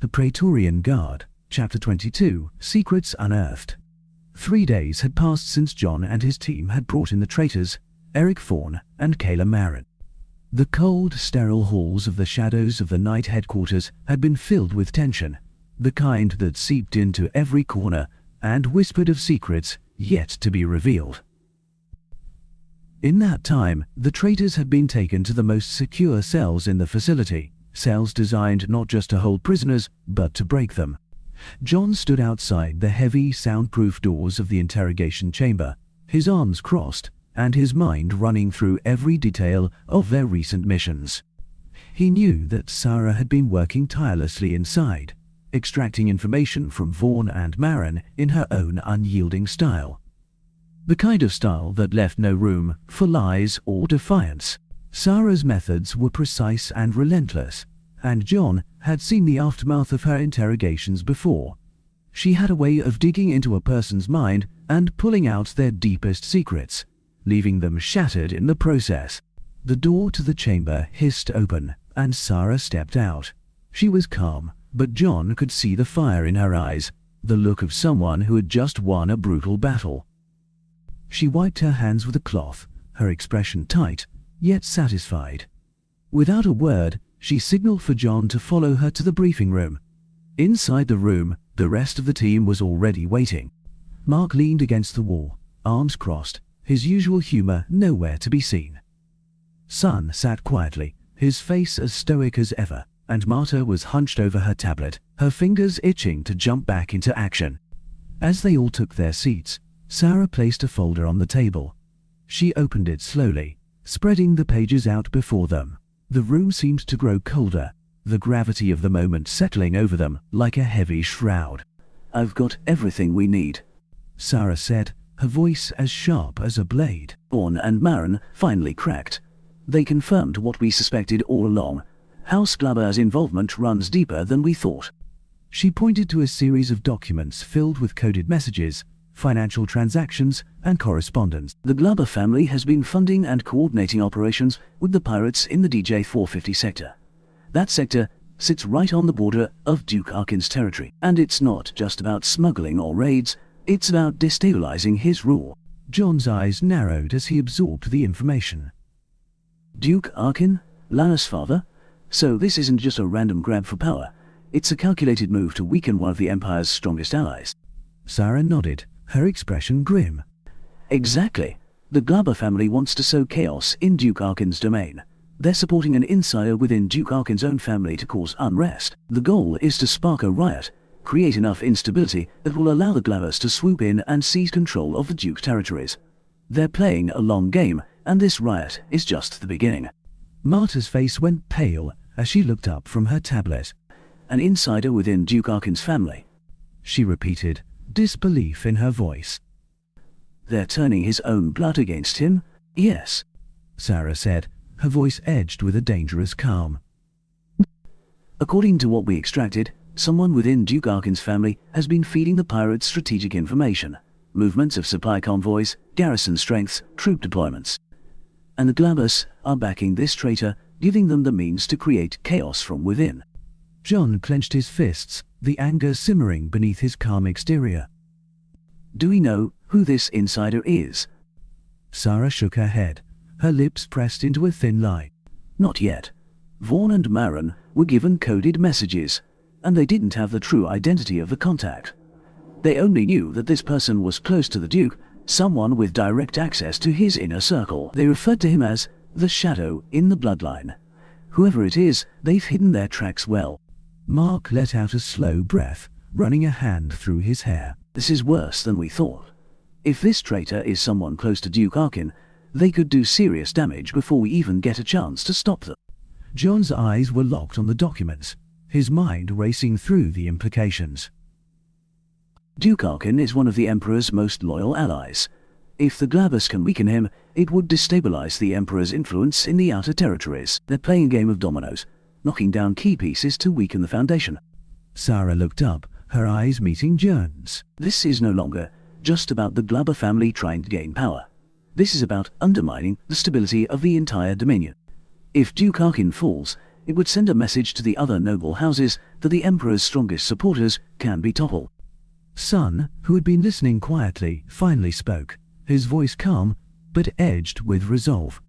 The Praetorian Guard, Chapter 22, Secrets Unearthed. 3 days had passed since John and his team had brought in the traitors, Eric Fawn and Kayla Marin. The cold, sterile halls of the Shadows of the Night headquarters had been filled with tension, the kind that seeped into every corner and whispered of secrets yet to be revealed. In that time, the traitors had been taken to the most secure cells in the facility, cells designed not just to hold prisoners, but to break them. John stood outside the heavy, soundproof doors of the interrogation chamber, his arms crossed, and his mind running through every detail of their recent missions. He knew that Sarah had been working tirelessly inside, extracting information from Vaughan and Marin in her own unyielding style. The kind of style that left no room for lies or defiance. Sarah's methods were precise and relentless, and John had seen the aftermath of her interrogations before. She had a way of digging into a person's mind and pulling out their deepest secrets, leaving them shattered in the process. The door to the chamber hissed open, and Sarah stepped out. She was calm, but John could see the fire in her eyes, the look of someone who had just won a brutal battle. She wiped her hands with a cloth, her expression tight, yet satisfied. Without a word, she signaled for John to follow her to the briefing room. Inside the room, the rest of the team was already waiting. Mark leaned against the wall, arms crossed, his usual humor nowhere to be seen. Sun sat quietly, his face as stoic as ever, and Marta was hunched over her tablet, her fingers itching to jump back into action. As they all took their seats, Sarah placed a folder on the table. She opened it slowly, spreading the pages out before them. The room seemed to grow colder, the gravity of the moment settling over them like a heavy shroud. "I've got everything we need," Sarah said, her voice as sharp as a blade. Vaughan and Marin finally cracked. They confirmed what we suspected all along. House Glabber's involvement runs deeper than we thought. She pointed to a series of documents filled with coded messages, financial transactions, and correspondence. The Glabber family has been funding and coordinating operations with the pirates in the DJ-450 sector. That sector sits right on the border of Duke Arkin's territory. And it's not just about smuggling or raids, it's about destabilizing his rule. John's eyes narrowed as he absorbed the information. Duke Arkin? Lana's father? So this isn't just a random grab for power. It's a calculated move to weaken one of the Empire's strongest allies. Sarah nodded, her expression grim. Exactly. The Glabber family wants to sow chaos in Duke Arkin's domain. They're supporting an insider within Duke Arkin's own family to cause unrest. The goal is to spark a riot, create enough instability that will allow the Glabbers to swoop in and seize control of the Duke's territories. They're playing a long game, and this riot is just the beginning. Marta's face went pale as she looked up from her tablet. An insider within Duke Arkin's family, she repeated, disbelief in her voice. They're turning his own blood against him? Yes, Sarah said, her voice edged with a dangerous calm. According to what we extracted, someone within Duke Arkin's family has been feeding the pirates strategic information, movements of supply convoys, garrison strengths, troop deployments. And the Glabbers are backing this traitor, giving them the means to create chaos from within. John clenched his fists, the anger simmering beneath his calm exterior. Do we know who this insider is? Sarah shook her head, her lips pressed into a thin line. Not yet. Vaughan and Marin were given coded messages, and they didn't have the true identity of the contact. They only knew that this person was close to the Duke, someone with direct access to his inner circle. They referred to him as the Shadow in the bloodline. Whoever it is, they've hidden their tracks well. Mark let out a slow breath, running a hand through his hair. This is worse than we thought. If this traitor is someone close to Duke Arkin, they could do serious damage before we even get a chance to stop them. John's eyes were locked on the documents, his mind racing through the implications. Duke Arkin is one of the Emperor's most loyal allies. If the Glabbers can weaken him, it would destabilize the Emperor's influence in the outer territories. They're playing a game of dominoes, knocking down key pieces to weaken the foundation. Sarah looked up, her eyes meeting John's. This is no longer just about the Glabber family trying to gain power. This is about undermining the stability of the entire Dominion. If Duke Arkin falls, It would send a message to the other noble houses that the Emperor's strongest supporters can be toppled. Sun, who had been listening quietly, finally spoke, his voice calm, but edged with resolve.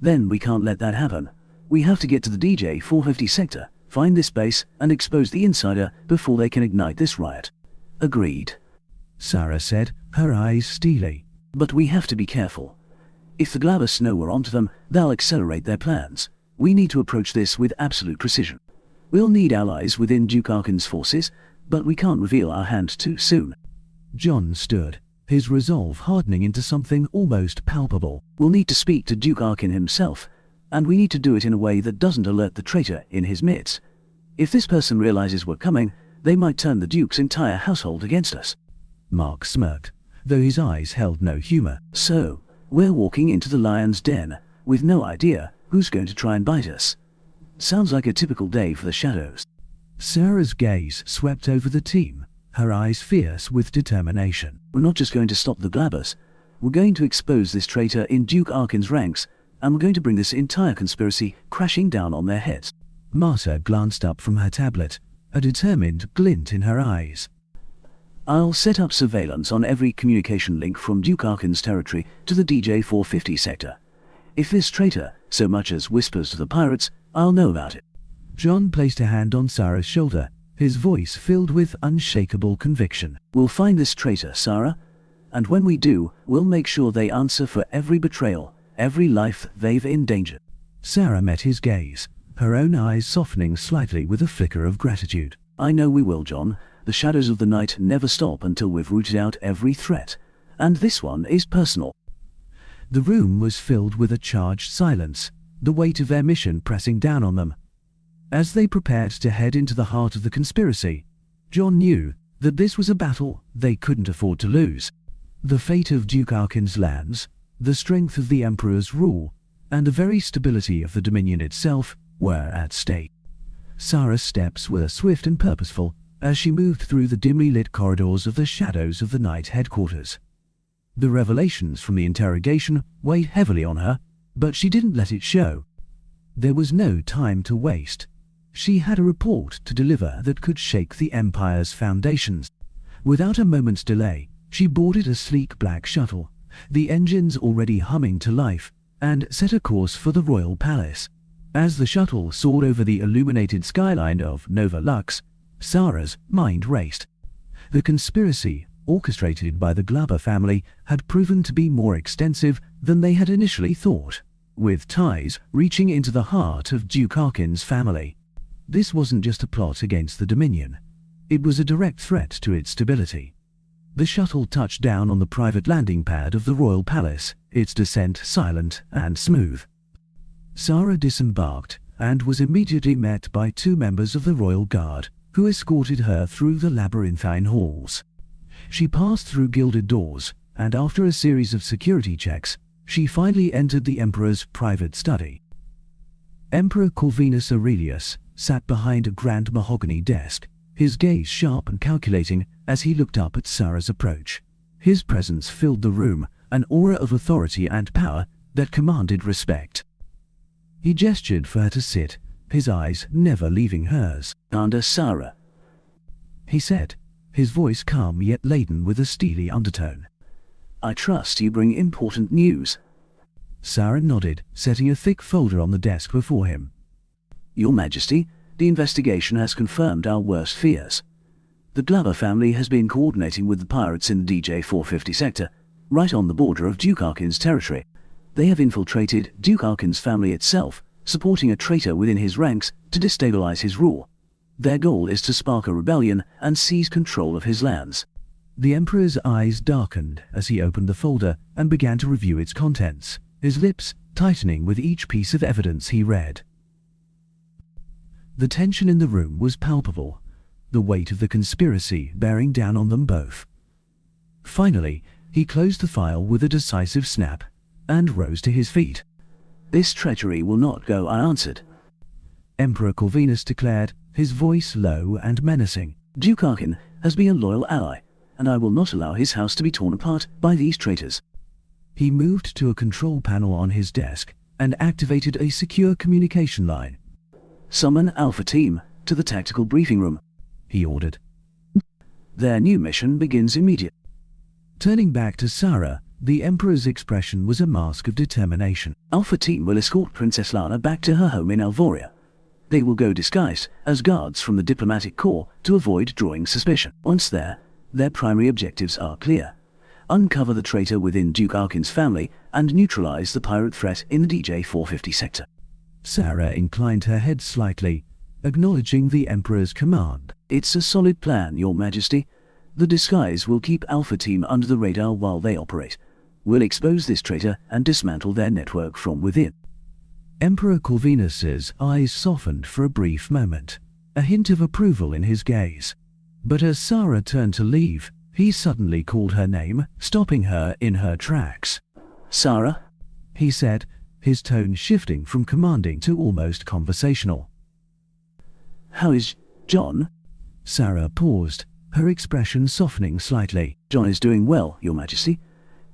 Then we can't let that happen. We have to get to the DJ 450 sector, find this base, and expose the insider before they can ignite this riot. Agreed, Sarah said, her eyes steely. But we have to be careful. If the Glabus know we're onto them, they'll accelerate their plans. We need to approach this with absolute precision. We'll need allies within Duke Arkin's forces, but we can't reveal our hand too soon. John stood, his resolve hardening into something almost palpable. We'll need to speak to Duke Arkin himself, and we need to do it in a way that doesn't alert the traitor in his midst. If this person realizes we're coming, they might turn the Duke's entire household against us. Mark smirked, though his eyes held no humor. So, we're walking into the lion's den, with no idea who's going to try and bite us. Sounds like a typical day for the Shadows. Sarah's gaze swept over the team, her eyes fierce with determination. We're not just going to stop the Glabus. We're going to expose this traitor in Duke Arkin's ranks, and we're going to bring this entire conspiracy crashing down on their heads. Marta glanced up from her tablet, a determined glint in her eyes. I'll set up surveillance on every communication link from Duke Arkin's territory to the DJ 450 sector. If this traitor so much as whispers to the pirates, I'll know about it. John placed a hand on Sarah's shoulder, his voice filled with unshakable conviction. We'll find this traitor, Sarah, and when we do, we'll make sure they answer for every betrayal, every life they've endangered. Sarah met his gaze, her own eyes softening slightly with a flicker of gratitude. I know we will, John. The shadows of the night never stop until we've rooted out every threat, and this one is personal. The room was filled with a charged silence, the weight of their mission pressing down on them. As they prepared to head into the heart of the conspiracy, John knew that this was a battle they couldn't afford to lose. The fate of Duke Arkin's lands, the strength of the Emperor's rule, and the very stability of the Dominion itself were at stake. Sarah's steps were swift and purposeful as she moved through the dimly lit corridors of the Shadows of the Night headquarters. The revelations from the interrogation weighed heavily on her, but she didn't let it show. There was no time to waste. She had a report to deliver that could shake the Empire's foundations. Without a moment's delay, she boarded a sleek black shuttle, the engines already humming to life, and set a course for the Royal Palace. As the shuttle soared over the illuminated skyline of Nova Lux, Sarah's mind raced. The conspiracy, orchestrated by the Glaber family, had proven to be more extensive than they had initially thought, with ties reaching into the heart of Duke Arkin's family. This wasn't just a plot against the Dominion. It was a direct threat to its stability. The shuttle touched down on the private landing pad of the Royal Palace, its descent silent and smooth. Sarah disembarked and was immediately met by two members of the Royal Guard, who escorted her through the labyrinthine halls. She passed through gilded doors, and after a series of security checks, she finally entered the Emperor's private study. Emperor Corvinus Aurelius sat behind a grand mahogany desk, his gaze sharp and calculating as he looked up at Sarah's approach. His presence filled the room, an aura of authority and power that commanded respect. He gestured for her to sit, his eyes never leaving hers. "Commander Sarah," he said, his voice calm yet laden with a steely undertone. "I trust you bring important news." Sarah nodded, setting a thick folder on the desk before him. "Your Majesty, the investigation has confirmed our worst fears. The Glaber family has been coordinating with the pirates in the DJ 450 sector, right on the border of Duke Arkin's territory. They have infiltrated Duke Arkin's family itself, supporting a traitor within his ranks to destabilize his rule. Their goal is to spark a rebellion and seize control of his lands." The Emperor's eyes darkened as he opened the folder and began to review its contents, his lips tightening with each piece of evidence he read. The tension in the room was palpable, the weight of the conspiracy bearing down on them both. Finally, he closed the file with a decisive snap and rose to his feet. "This treachery will not go unanswered," Emperor Corvinus declared, his voice low and menacing. "Duke Arkin has been a loyal ally, and I will not allow his house to be torn apart by these traitors." He moved to a control panel on his desk and activated a secure communication line. "Summon Alpha Team to the tactical briefing room," he ordered. "Their new mission begins immediately." Turning back to Sarah, the Emperor's expression was a mask of determination. "Alpha Team will escort Princess Lana back to her home in Alvoria. They will go disguised as guards from the diplomatic corps to avoid drawing suspicion. Once there, their primary objectives are clear: uncover the traitor within Duke Arkin's family and neutralize the pirate threat in the DJ-450 sector." Sarah inclined her head slightly, acknowledging the Emperor's command. "It's a solid plan, Your Majesty. The disguise will keep Alpha Team under the radar while they operate. We'll expose this traitor and dismantle their network from within." Emperor Corvinus's eyes softened for a brief moment, a hint of approval in his gaze. But as Sarah turned to leave, he suddenly called her name, stopping her in her tracks. "Sarah," he said, his tone shifting from commanding to almost conversational. "How is John?" Sarah paused, her expression softening slightly. "John is doing well, Your Majesty.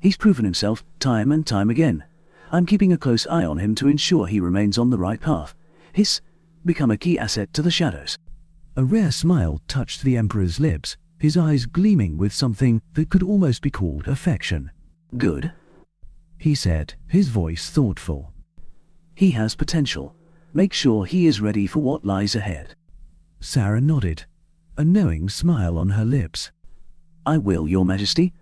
He's proven himself time and time again. I'm keeping a close eye on him to ensure he remains on the right path. He's become a key asset to the Shadows." A rare smile touched the Emperor's lips, his eyes gleaming with something that could almost be called affection. "Good," he said, his voice thoughtful. "He has potential. Make sure he is ready for what lies ahead." Sarah nodded, a knowing smile on her lips. "I will, Your Majesty.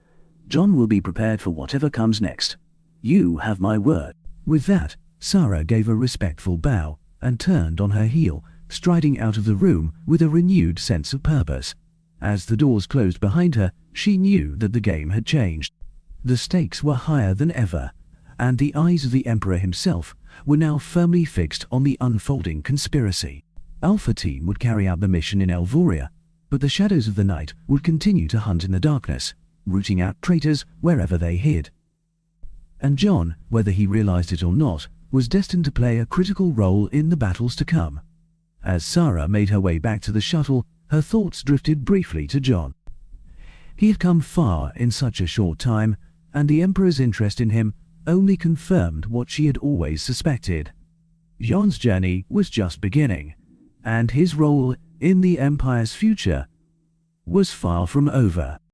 John will be prepared for whatever comes next. You have my word." With that, Sarah gave a respectful bow and turned on her heel, striding out of the room with a renewed sense of purpose. As the doors closed behind her, she knew that the game had changed. The stakes were higher than ever, and the eyes of the Emperor himself were now firmly fixed on the unfolding conspiracy. Alpha Team would carry out the mission in Alvoria, but the Shadows of the Night would continue to hunt in the darkness, rooting out traitors wherever they hid. And John, whether he realized it or not, was destined to play a critical role in the battles to come. As Sarah made her way back to the shuttle, her thoughts drifted briefly to John. He had come far in such a short time, and the Emperor's interest in him only confirmed what she had always suspected. John's journey was just beginning, and his role in the Empire's future was far from over.